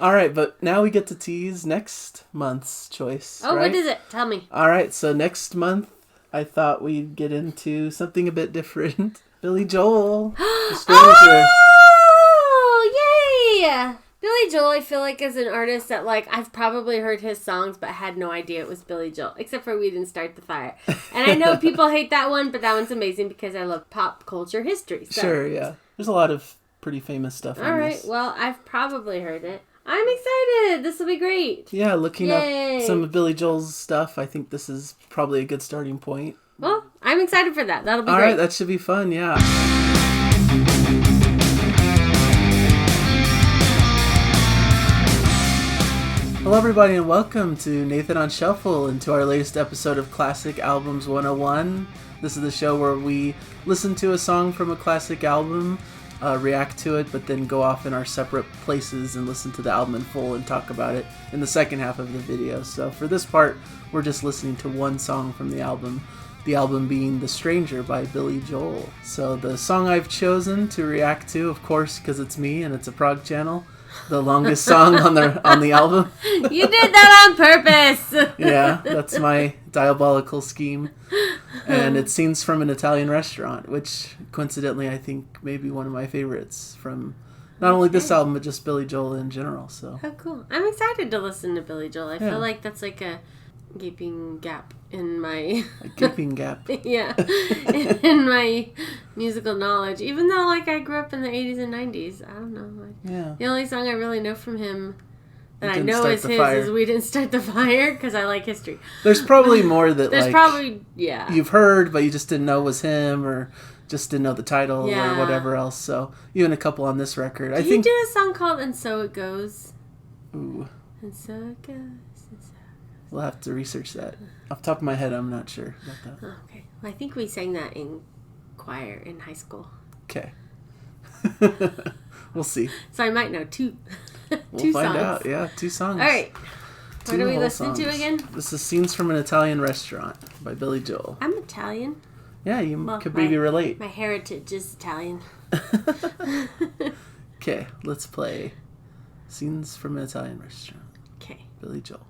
All right, but now we get to tease next month's choice. Oh, right? What is it? Tell me. All right, so next month, I thought we'd get into something a bit different. Billy Joel, The Stranger. Oh, yay! Billy Joel, I feel like, is an artist that, like, I've probably heard his songs, but had no idea it was Billy Joel, except for We Didn't Start the Fire. And I know people hate that one, but that one's amazing because I love pop culture history. So. Sure, yeah. There's a lot of pretty famous stuff on All right, this. well, I've probably heard it. I'm excited. This will be great. Yeah, looking up some of Billy Joel's stuff, I think this is probably a good starting point. Well, I'm excited for that. That'll be great. All right, that should be fun, yeah. Hello everybody and welcome to Nathan on Shuffle and to our latest episode of Classic Albums 101. This is the show where we listen to a song from a classic album, react to it, but then go off in our separate places and listen to the album in full and talk about it in the second half of the video. So for this part, we're just listening to one song from the album being The Stranger by Billy Joel. So the song I've chosen to react to, of course, because it's me and it's a prog channel, the longest song on the album. You did that on purpose! Yeah, that's my diabolical scheme. And it's Scenes from an Italian Restaurant, which coincidentally I think may be one of my favorites from not only this album, but just Billy Joel in general. So. Oh, cool. I'm excited to listen to Billy Joel. I feel like that's like a gaping gap in my... A gaping gap. Yeah. In my musical knowledge. Even though, like, I grew up in the 80s and 90s. I don't know. Yeah. The only song I really know from him that I Didn't know Start is the his Fire. is We Didn't Start the Fire, because I like history. There's probably more that, There's like... probably, yeah. You've heard, but you just didn't know was him, or just didn't know the title, or whatever else. So, even a couple on this record. Did he do a song called And So It Goes? Ooh. And so it goes, and so it goes. We'll have to research that. Off the top of my head, I'm not sure about that. Oh, okay. Well, I think we sang that in choir in high school. Okay. We'll see. So I might know two We'll find songs. out. Yeah, 2 songs. All right. What are we listening to again? This is Scenes from an Italian Restaurant by Billy Joel. I'm Italian. Yeah, you could maybe relate. My heritage is Italian. Okay, let's play Scenes from an Italian Restaurant. Okay. Billy Joel.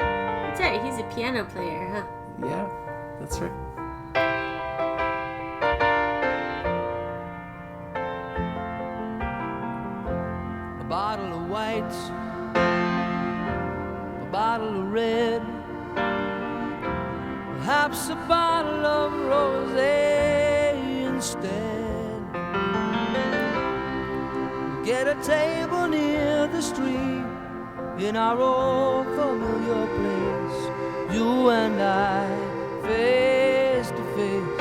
That's right. He's a piano player, huh? Yeah, that's right. A bottle of white, a bottle of red, perhaps a bottle of rosé instead. Get a table near the stream in our old familiar place, you and I, face to face.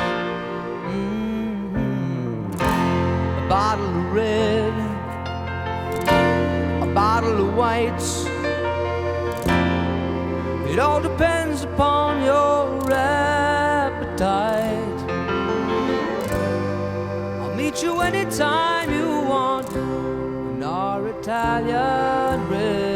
A bottle of red, a bottle of whites. It all depends upon your appetite. I'll meet you anytime you want in our Italian restaurant.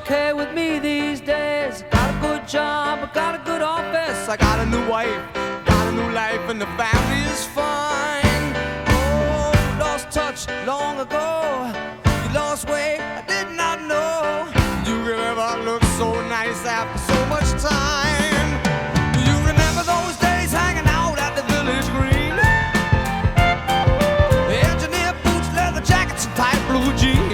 Okay with me these days. Got a good job, I got a good office. I got a new wife, got a new life, and the family is fine. Oh, lost touch long ago. You lost weight, I did not know. You could ever look so nice after so much time. You remember those days hanging out at the Village Green? Engineer boots, leather jackets, and tight blue jeans.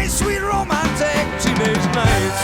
Sweet romantic teenage nights.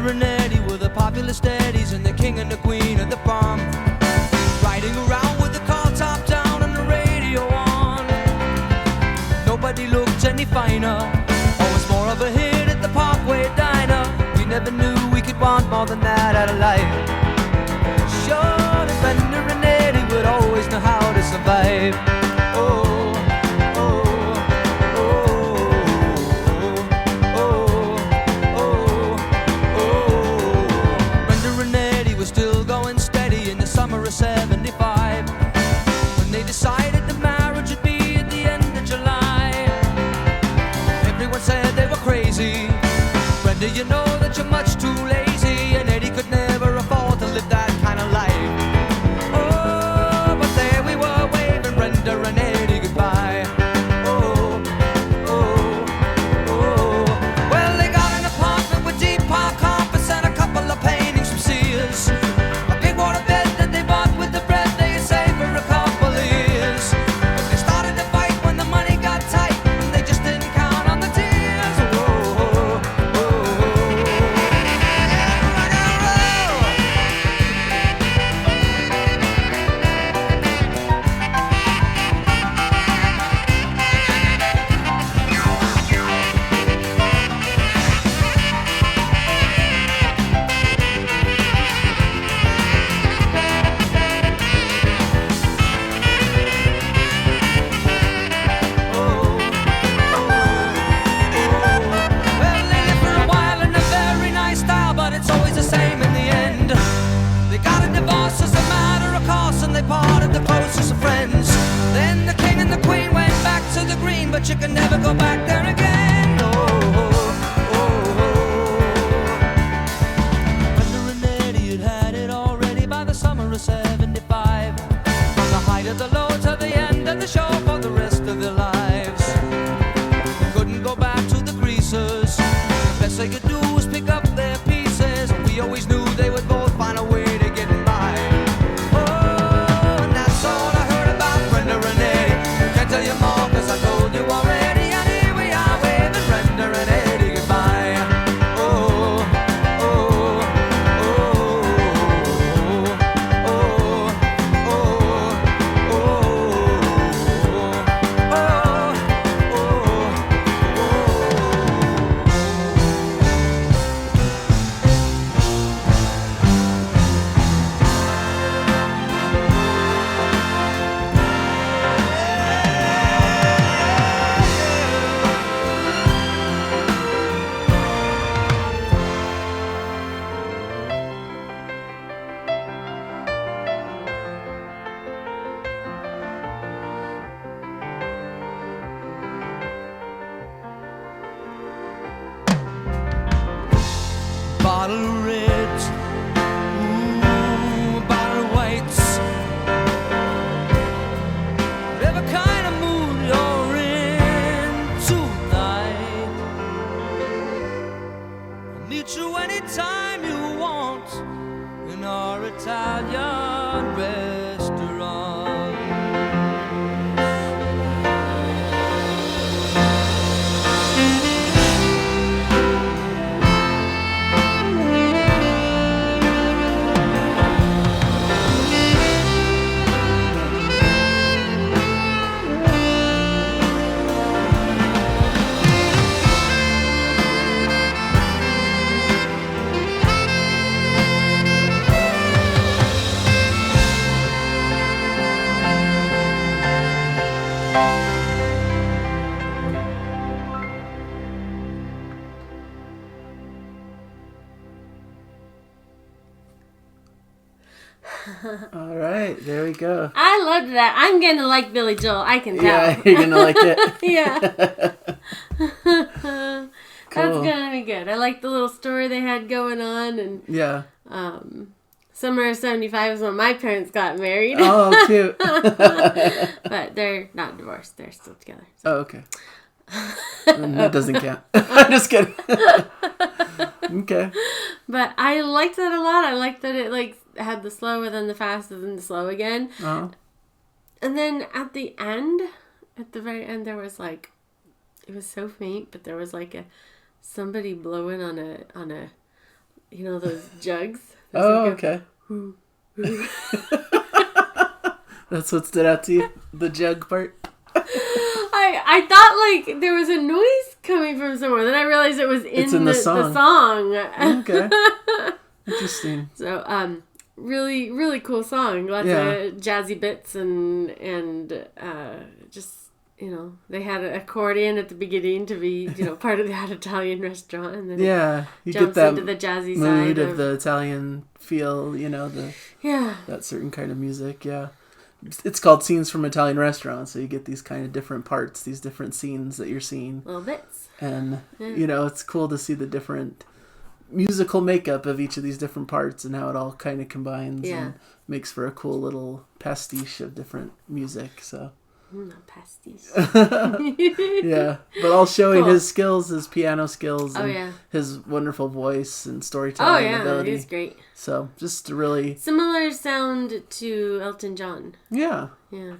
and Eddie were the popular steadies, and the king and the queen of the bomb. Riding around with the car top down and the radio on. Nobody looked any finer. Always more of a hit at the Parkway Diner. We never knew we could want more than that out of life. Sure, the Bender and Eddie would always know how to survive. Oh. Summer of 75, when they decided the marriage would be at the end of July. Everyone said they were crazy. Brenda, you know that you're much too lazy, and Eddie could never afford to live that kind of life. Oh, but there we were waving Brenda and Eddie goodbye. Oh, oh, oh. Well, they got an apartment with deep park carpets and a couple of paintings from Sears. A big water bed with the bread they saved for a couple of years. But they started to fight when the money got tight, and they just didn't count on the tears. Oh, oh, oh, oh. Rock and roll. They parted the closest of friends. Then the king and the queen went back to the green, but you can never go back there again. Oh, oh, oh, oh. Brenda and Eddie had had it already by the summer of 75. From the height of the low to the end of the show for the rest of their lives. They couldn't go back to the greasers. The best they could do was pick up their pieces. We always knew they would both find a way to get by. Tell you more, cause I told you already. And here we are waving Brenda and Eddie goodbye. Oh, oh, oh, oh, oh, Bottle of reds, ooh, a bottle of whites. Whatever kind of mood you're in tonight, I'll meet you anytime you want in our Italian restaurant. All right, there we go. I loved that. I'm gonna like Billy Joel. I can tell. Yeah, you're gonna like it. Yeah. Cool. That's gonna be good. I like the little story they had going on, and Yeah. Summer of 75 is when my parents got married. Oh, cute. But they're not divorced. They're still together. So. Oh, okay. That doesn't count. I'm just kidding. Okay. But I liked that a lot. I liked that it like had the slow and then the fast and then the slow again. Uh-huh. And then at the end, at the very end, there was like, it was so faint, but there was like somebody blowing on a those jugs. Oh, okay. That's what stood out to you? The jug part? I thought like there was a noise coming from somewhere. Then I realized it was in the song. Okay. Interesting. So, really, really cool song. Lots of jazzy bits and just, they had an accordion at the beginning to be, part of that Italian restaurant. And then you jumps get that into the jazzy mood side of the Italian feel, that certain kind of music, It's called Scenes from Italian Restaurants, so you get these kind of different parts, these different scenes that you're seeing. Little bits. And, it's cool to see the different musical makeup of each of these different parts and how it all kind of combines and makes for a cool little pastiche of different music, so... Not pastiche. Yeah, but all showing his skills, his piano skills, and his wonderful voice and storytelling ability. He's great. So, just really... Similar sound to Elton John. Yeah,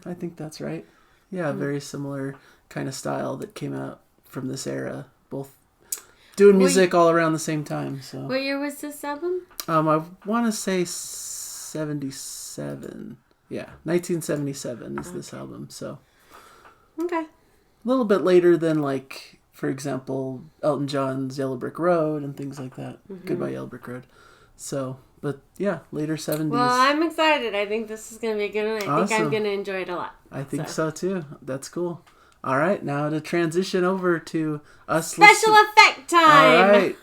I think that's right. Yeah, very similar kind of style that came out from this era. Both doing music all around the same time. So. What year was this album? I want to say 77. Yeah, 1977 is this album. So. Okay. A little bit later than, like, for example, Elton John's Yellow Brick Road and things like that. Mm-hmm. Goodbye Yellow Brick Road. So, but yeah, later 70s. Well, I'm excited. I think this is going to be a good one. I think I'm going to enjoy it a lot. I think so too. That's cool. All right, now to transition over to us. Special effect time! All right.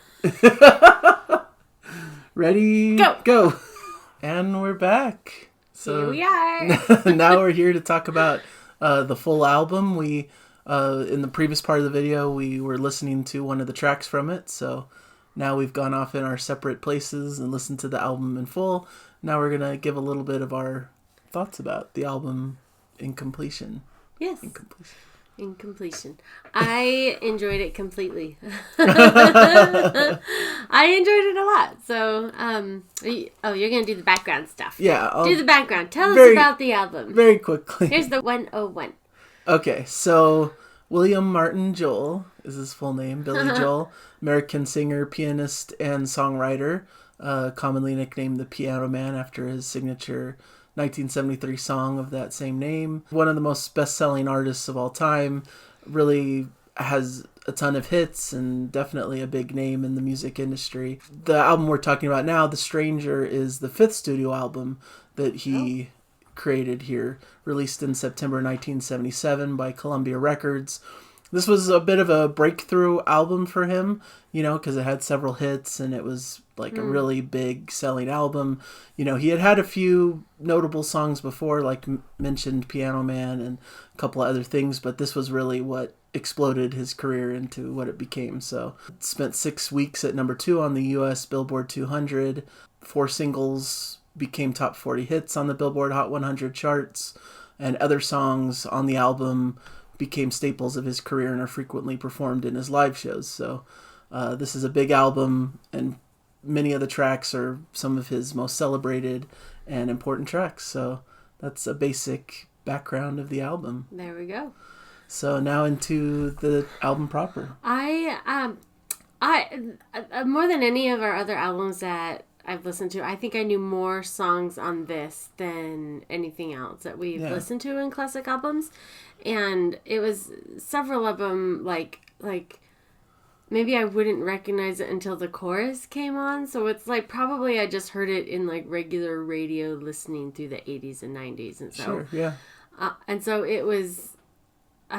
Ready? Go! And we're back. So here we are. Now we're here to talk about the full album. We, in the previous part of the video, we were listening to one of the tracks from it. So now we've gone off in our separate places and listened to the album in full. Now we're going to give a little bit of our thoughts about the album in completion. Yes. In completion. I enjoyed it completely. I enjoyed it a lot. So, you're going to do the background stuff. Yeah. Do the background. Tell us about the album. Very quickly. Here's the 101. Okay, so William Martin Joel is his full name. Billy Joel, American singer, pianist, and songwriter, commonly nicknamed the Piano Man after his signature 1973 song of that same name. One of the most best-selling artists of all time. Really has a ton of hits and definitely a big name in the music industry. The album we're talking about now, The Stranger, is the 5th studio album that he created here, released in September 1977 by Columbia Records. This was a bit of a breakthrough album for him, because it had several hits and it was like a really big selling album. He had a few notable songs before, like mentioned Piano Man and a couple of other things, but this was really what exploded his career into what it became. So it spent 6 weeks at number 2 on the US Billboard 200. 4 singles became top 40 hits on the Billboard Hot 100 charts, and other songs on the album became staples of his career and are frequently performed in his live shows. So this is a big album, and many of the tracks are some of his most celebrated and important tracks. So that's a basic background of the album. There we go. So now into the album proper. I more than any of our other albums that I've listened to, I think I knew more songs on this than anything else that we've listened to in classic albums. And it was several of them, like maybe I wouldn't recognize it until the chorus came on. So it's like probably I just heard it in like regular radio listening through the 80s and 90s. And so, sure, yeah. And so I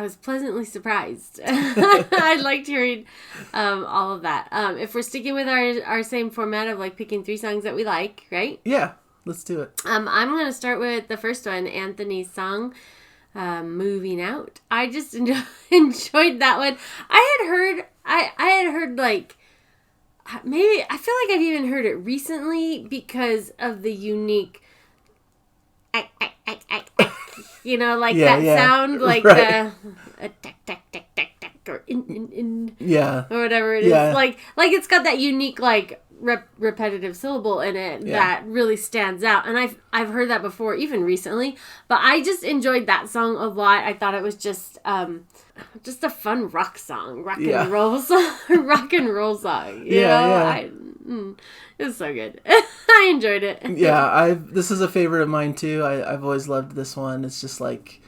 was pleasantly surprised. I liked hearing all of that. If we're sticking with our same format of like picking 3 songs that we like, right? Yeah, let's do it. I'm going to start with the first one, Anthony's song, Moving Out. I just enjoyed that one. I had heard like, maybe, I feel like I've even heard it recently because of the unique sound, like right. The tack, tack, tack, tack, tack, or in, or whatever it is. Like it's got that unique, like, repetitive syllable in it that really stands out. And I've heard that before, even recently, but I just enjoyed that song a lot. I thought it was just a fun rock song, rock and roll song. You know? It was so good. I enjoyed it. Yeah, this is a favorite of mine too. I've always loved this one. It's just like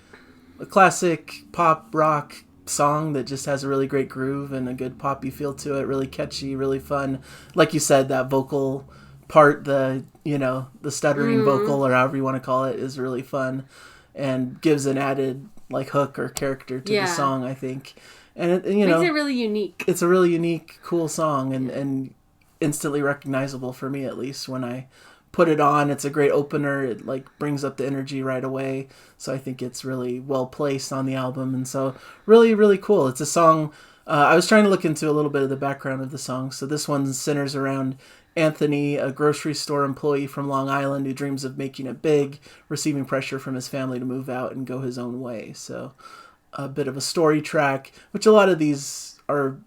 a classic pop rock song that just has a really great groove and a good poppy feel to it. Really catchy, really fun. Like you said, that vocal part, the stuttering vocal or however you want to call it, is really fun and gives an added like hook or character to the song, I think. And it makes it really unique. It's a really unique, cool song and instantly recognizable for me, at least when I put it on. It's a great opener. It like brings up the energy right away. So I think it's really well placed on the album. And so really, really cool. It's a song. I was trying to look into a little bit of the background of the song. So this one centers around Anthony, a grocery store employee from Long Island who dreams of making it big, receiving pressure from his family to move out and go his own way. So a bit of a story track, which a lot of these are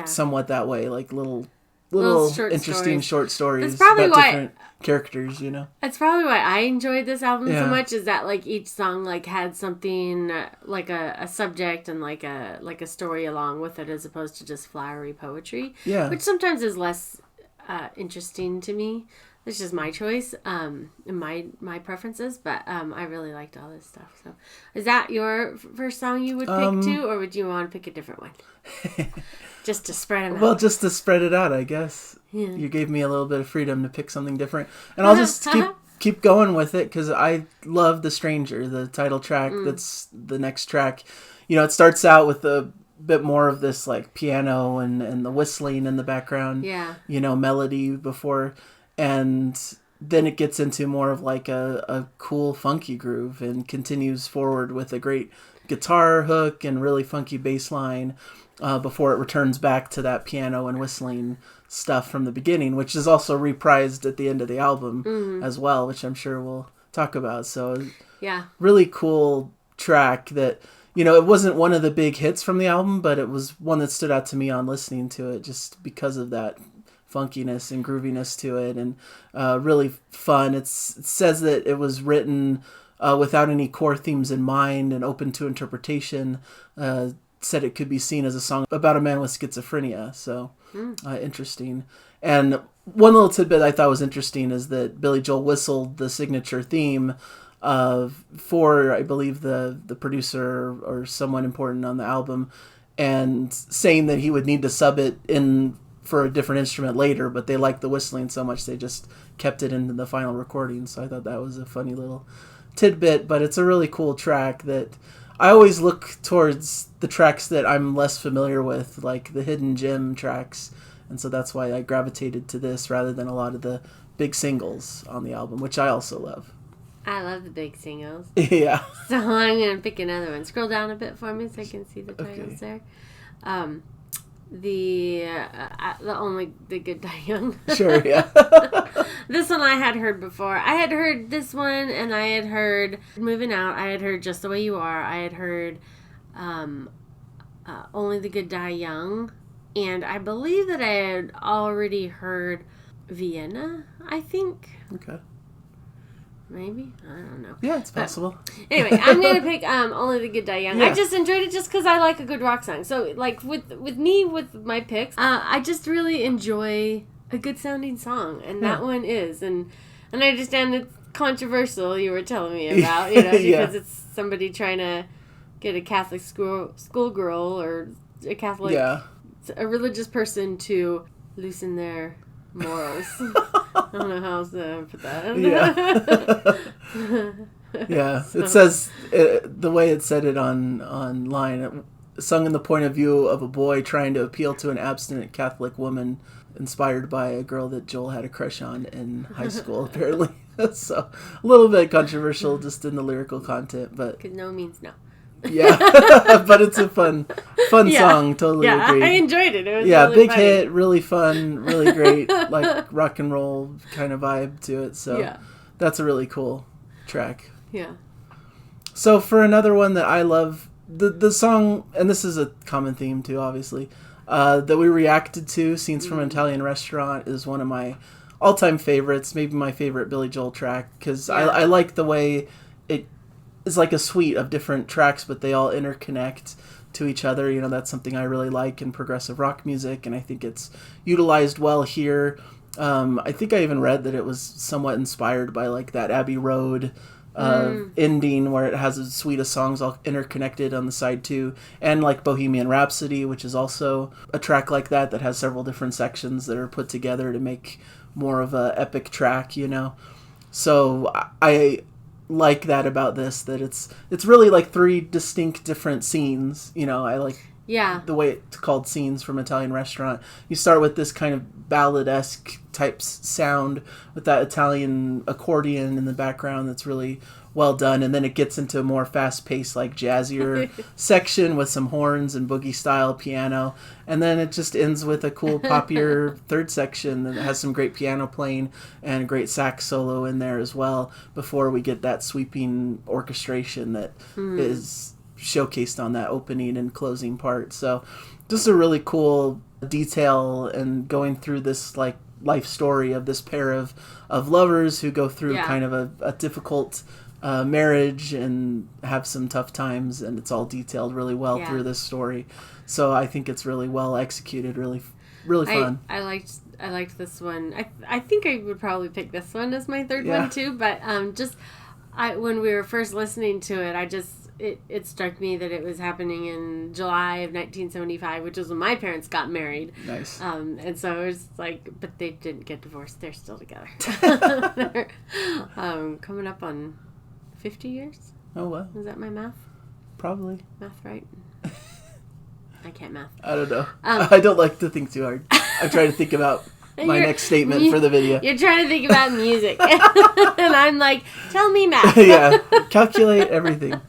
somewhat that way, like little interesting short stories about different characters, That's probably why I enjoyed this album so much, is that like each song like had something like a subject and like a story along with it, as opposed to just flowery poetry. Yeah. Which sometimes is less interesting to me. It's just my choice, and my preferences, but I really liked all this stuff. So, is that your first song you would pick too, or would you want to pick a different one? Just to spread them out. Well, just to spread it out, I guess. Yeah. You gave me a little bit of freedom to pick something different, and I'll just keep going with it because I love "The Stranger," the title track. That's the next track. It starts out with a bit more of this like piano and the whistling in the background. Yeah. Melody before. And then it gets into more of like a cool funky groove and continues forward with a great guitar hook and really funky bass line before it returns back to that piano and whistling stuff from the beginning, which is also reprised at the end of the album as well, which I'm sure we'll talk about. So really cool track that, it wasn't one of the big hits from the album, but it was one that stood out to me on listening to it just because of that funkiness and grooviness to it, and really fun. It says that it was written without any core themes in mind and open to interpretation. Said it could be seen as a song about a man with schizophrenia. So interesting. And one little tidbit I thought was interesting is that Billy Joel whistled the signature theme for, I believe, the producer or someone important on the album, and saying that he would need to sub it in for a different instrument later, but they liked the whistling so much they just kept it into the final recording. So I thought that was a funny little tidbit, but it's a really cool track that I always look towards the tracks that I'm less familiar with, like the hidden gem tracks, and so that's why I gravitated to this rather than a lot of the big singles on the album, which I also love. I love the big singles. Yeah. So I'm going to pick another one. Scroll down a bit for me so I can see the titles there. The Good Die Young. Sure, yeah. This one I had heard before. I had heard this one, and I had heard Moving Out. I had heard Just the Way You Are. I had heard Only the Good Die Young. And I believe that I had already heard Vienna, I think. Okay. Maybe? I don't know. Yeah, it's possible. But anyway, I'm going to pick Only the Good Die Young. Yeah. I just enjoyed it just because I like a good rock song. So, like, with my picks, I just really enjoy a good sounding song. And that one is. And I understand it's controversial, you were telling me about, because it's somebody trying to get a Catholic schoolgirl or a Catholic, a religious person to loosen their morals. I don't know how else to put that. Yeah. So. It says, the way it said it online, sung in the point of view of a boy trying to appeal to an abstinent Catholic woman inspired by a girl that Joel had a crush on in high school, apparently. So, a little bit controversial just in the lyrical content, but... Because no means no. Yeah, but it's a fun song. Totally agree. I enjoyed it. It was really big funny. Hit, really fun, really great, like rock and roll kind of vibe to it. So that's a really cool track. Yeah. So for another one that I love, the song, and this is a common theme too, obviously, that we reacted to, Scenes from an Italian Restaurant, is one of my all-time favorites, maybe my favorite Billy Joel track, because I like the way it is like a suite of different tracks, but they all interconnect to each other. That's something I really like in progressive rock music, and I think it's utilized well here. I think I even read that it was somewhat inspired by like that Abbey Road ending where it has a suite of songs all interconnected on the side too, and like Bohemian Rhapsody, which is also a track like that has several different sections that are put together to make more of a epic track, you know. So I like that about this, that it's really like 3 distinct different scenes, you know. I like the way it's called Scenes from Italian Restaurant. You start with this kind of ballad-esque type sound with that Italian accordion in the background that's really well done, and then it gets into a more fast-paced, like jazzier section with some horns and boogie-style piano, and then it just ends with a cool poppier third section that has some great piano playing and a great sax solo in there as well, before we get that sweeping orchestration that is showcased on that opening and closing part. So just a really cool detail, and going through this like life story of this pair of lovers who go through kind of a difficult marriage and have some tough times, and it's all detailed really well through this story. So I think it's really well executed, really fun. I liked this one. I think I would probably pick this one as my third one too, but when we were first listening to it, it struck me that it was happening in July of 1975, which was when my parents got married. Nice. And so it was like, but they didn't get divorced. They're still together. They're coming up on 50 years. Oh, wow. Is that my math? Probably. Math right? I can't math. I don't know. I don't like to think too hard. I'm trying to think about my next statement for the video. You're trying to think about music. And I'm like, tell me math. Yeah. Calculate everything.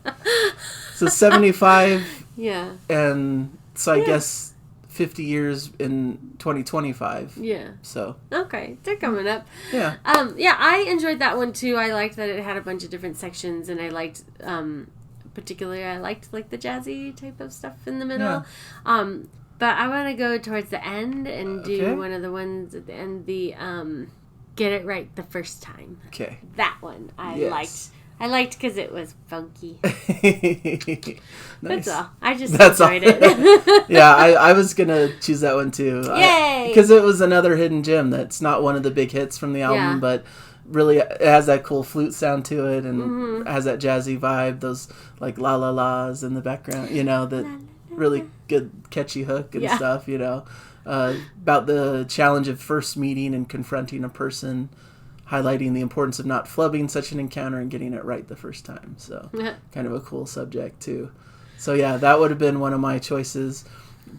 So 75. Yeah. And so I guess 50 years in 2025. Yeah. So. Okay. They're coming up. Yeah. Yeah, I enjoyed that one too. I liked that it had a bunch of different sections, and I liked, particularly I liked like the jazzy type of stuff in the middle. Yeah. But I want to go towards the end and do one of the ones at the end, the Get It Right the First Time. Okay. That one I liked. I liked because it was funky. Nice. That's all. I just enjoyed it. Yeah, I was going to choose that one too. Yay! Because it was another hidden gem that's not one of the big hits from the album, but really it has that cool flute sound to it, and has that jazzy vibe, those like la la la's in the background, you know, that really good catchy hook and stuff, you know, about the challenge of first meeting and confronting a person, highlighting the importance of not flubbing such an encounter and getting it right the first time. So kind of a cool subject too. So yeah, that would have been one of my choices.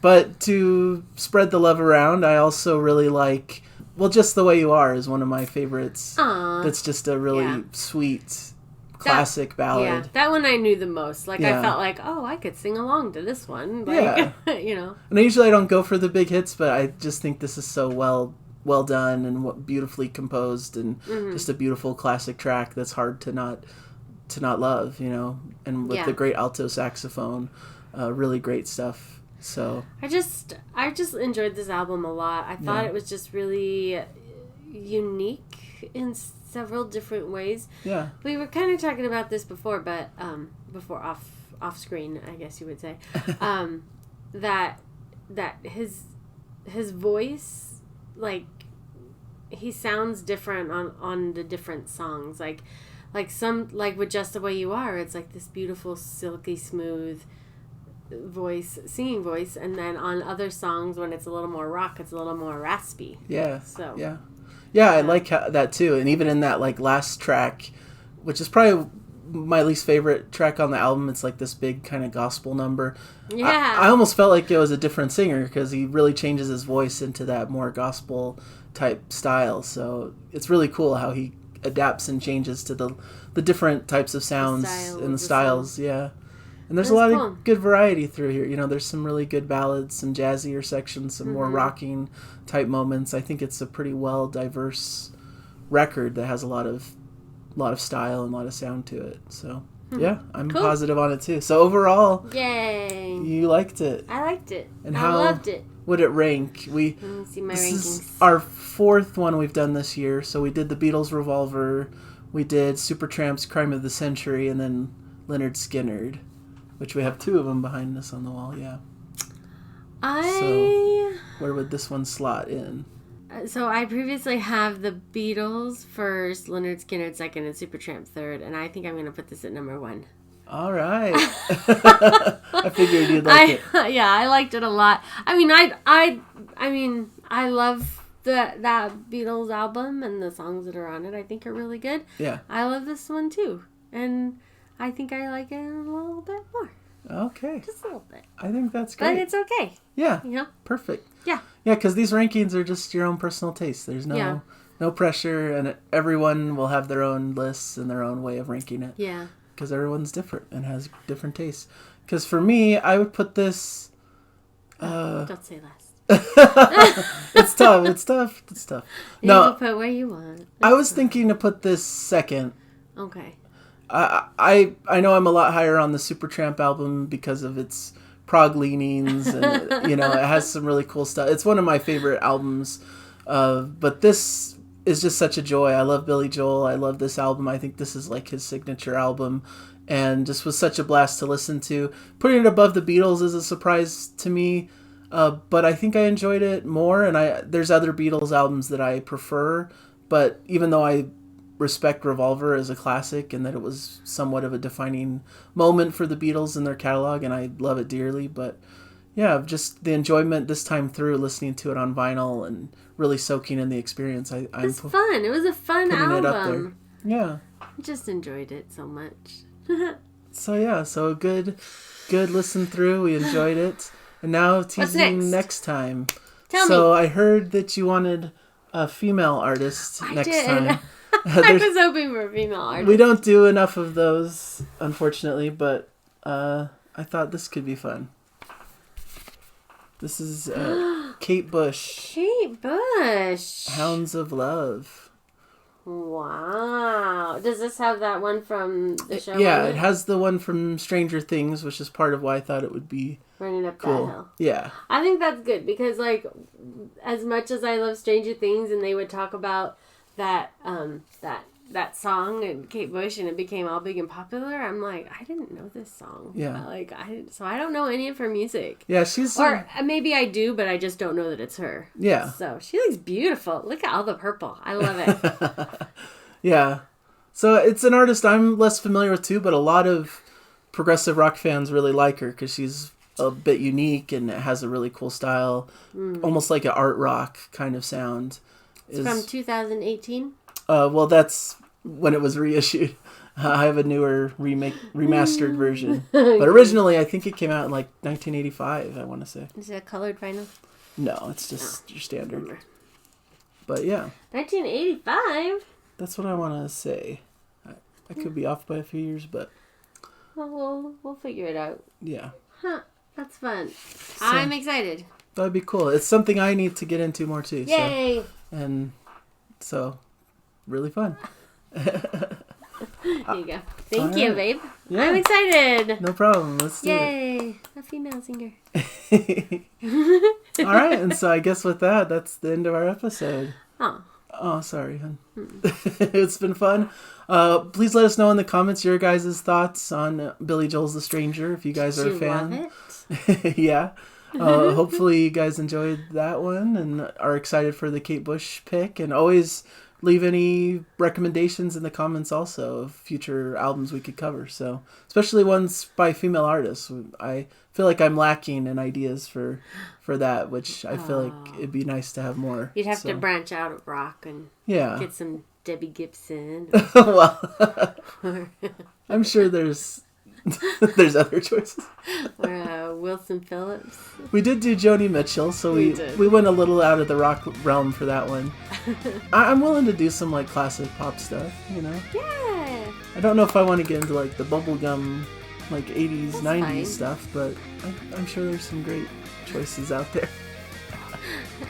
But to spread the love around, I also really like, well, Just the Way You Are is one of my favorites. Aww. That's just a really sweet classic ballad. Yeah, that one I knew the most. Like, I felt like, oh, I could sing along to this one. Like, you know. And usually I don't go for the big hits, but I just think this is so well done and beautifully composed, and just a beautiful classic track that's hard to not love, you know. And with the great alto saxophone, really great stuff. So I just enjoyed this album a lot. I thought it was just really unique in several different ways. Yeah. We were kind of talking about this before, but before off screen, I guess you would say, that his voice, like, he sounds different on the different songs. Like some, like with Just the Way You Are, it's like this beautiful silky smooth singing voice, and then on other songs when it's a little more rock, it's a little more raspy. Yeah. So I like that too. And even in that like last track, which is probably my least favorite track on the album, it's like this big kind of gospel number. Yeah. I almost felt like it was a different singer, because he really changes his voice into that more gospel type style. So it's really cool how he adapts and changes to the different types of sounds and the styles. Yeah. And there's a lot of good variety through here. You know, there's some really good ballads, some jazzier sections, some more rocking type moments. I think it's a pretty well diverse record that has a lot of style and a lot of sound to it. So yeah, I'm positive on it too. So overall, yay, you liked it. I liked it. And I how loved it. Would it rank? Let me see my rankings. Is our 4th one we've done this year. So we did the Beatles' Revolver, we did Supertramp's Crime of the Century, and then Lynyrd Skynyrd, which we have 2 of them behind us on the wall. Yeah. So where would this one slot in? So I previously have the Beatles first, Lynyrd Skynyrd second, and Supertramp third, and I think I'm going to put this at number 1. All right. I figured you'd like it. Yeah, I liked it a lot. I mean, I love that Beatles album, and the songs that are on it I think are really good. Yeah. I love this one too, and I think I like it a little bit more. Okay. Just a little bit. I think that's great. But it's okay. Yeah. You know? Perfect. Yeah. Yeah, because these rankings are just your own personal taste. There's no pressure, and everyone will have their own lists and their own way of ranking it. Yeah. Because everyone's different and has different tastes. Because for me, I would put this... Don't say less. It's tough. It's tough. You can put where you want. I was thinking to put this second. Okay. I know I'm a lot higher on the Supertramp album because of its prog leanings, and it has some really cool stuff. It's one of my favorite albums, but this is just such a joy. I love Billy Joel. I love this album. I think this is like his signature album, and just was such a blast to listen to. Putting it above the Beatles is a surprise to me, but I think I enjoyed it more, and there's other Beatles albums that I prefer, but even though I respect Revolver as a classic and that it was somewhat of a defining moment for the Beatles in their catalog, and I love it dearly, but yeah, just the enjoyment this time through listening to it on vinyl and really soaking in the experience. It was fun. It was a fun album. It up there. Yeah. I just enjoyed it so much. So a good listen through. We enjoyed it. And now teasing next time. Tell me. I heard that you wanted a female artist next time. I was hoping for a female artist. We don't do enough of those, unfortunately, but I thought this could be fun. This is Kate Bush. Kate Bush. Hounds of Love. Wow. Does this have that one from the show? Yeah, it has the one from Stranger Things, which is part of why I thought it would be Running Up cool. That Hill. Yeah. I think that's good because, like, as much as I love Stranger Things and they would talk about that song and Kate Bush and it became all big and popular, I'm like, I didn't know this song. Yeah. So I don't know any of her music. Yeah, she's... Or maybe I do, but I just don't know that it's her. Yeah. So she looks beautiful. Look at all the purple. I love it. Yeah. So it's an artist I'm less familiar with too, but a lot of progressive rock fans really like her because she's a bit unique and has a really cool style. Almost like an art rock kind of sound. It's from 2018? Well, that's when it was reissued. I have a newer remastered version. But originally, I think it came out in like 1985, I want to say. Is it a colored vinyl? No, it's just your standard. But yeah. 1985? That's what I want to say. I could be off by a few years, but... Well, we'll figure it out. Yeah. Huh. That's fun. I'm excited. That'd be cool. It's something I need to get into more too. Yay! So really fun. There you go. Thank you, babe. Yeah. I'm excited. No problem. Let's do it. Yay! A female singer. All right, and so I guess with that, that's the end of our episode. Oh, sorry, hon. It's been fun. Please let us know in the comments your guys' thoughts on Billy Joel's The Stranger, if you guys are a fan. Love it? Yeah. Hopefully you guys enjoyed that one and are excited for the Kate Bush pick, and always leave any recommendations in the comments also of future albums we could cover. So, especially ones by female artists. I feel like I'm lacking in ideas for that, which I feel like it'd be nice to have more. You'd have to branch out of rock and get some Debbie Gibson. Well, I'm sure there's other choices. Or Wilson Phillips. We did do Joni Mitchell, so we went a little out of the rock realm for that one. I'm willing to do some like classic pop stuff, Yeah. I don't know if I want to get into like the bubblegum like 80s, That's 90s fine. stuff, but I'm sure there's some great choices out there.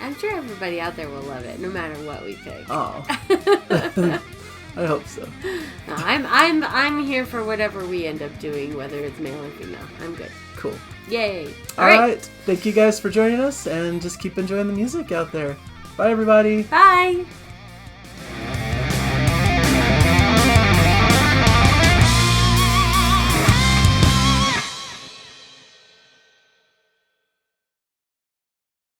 I'm sure everybody out there will love it, no matter what we pick. Oh. I hope so. No, I'm here for whatever we end up doing, whether it's male or female. I'm good. Cool. Yay. All right. Thank you guys for joining us, and just keep enjoying the music out there. Bye, everybody. Bye.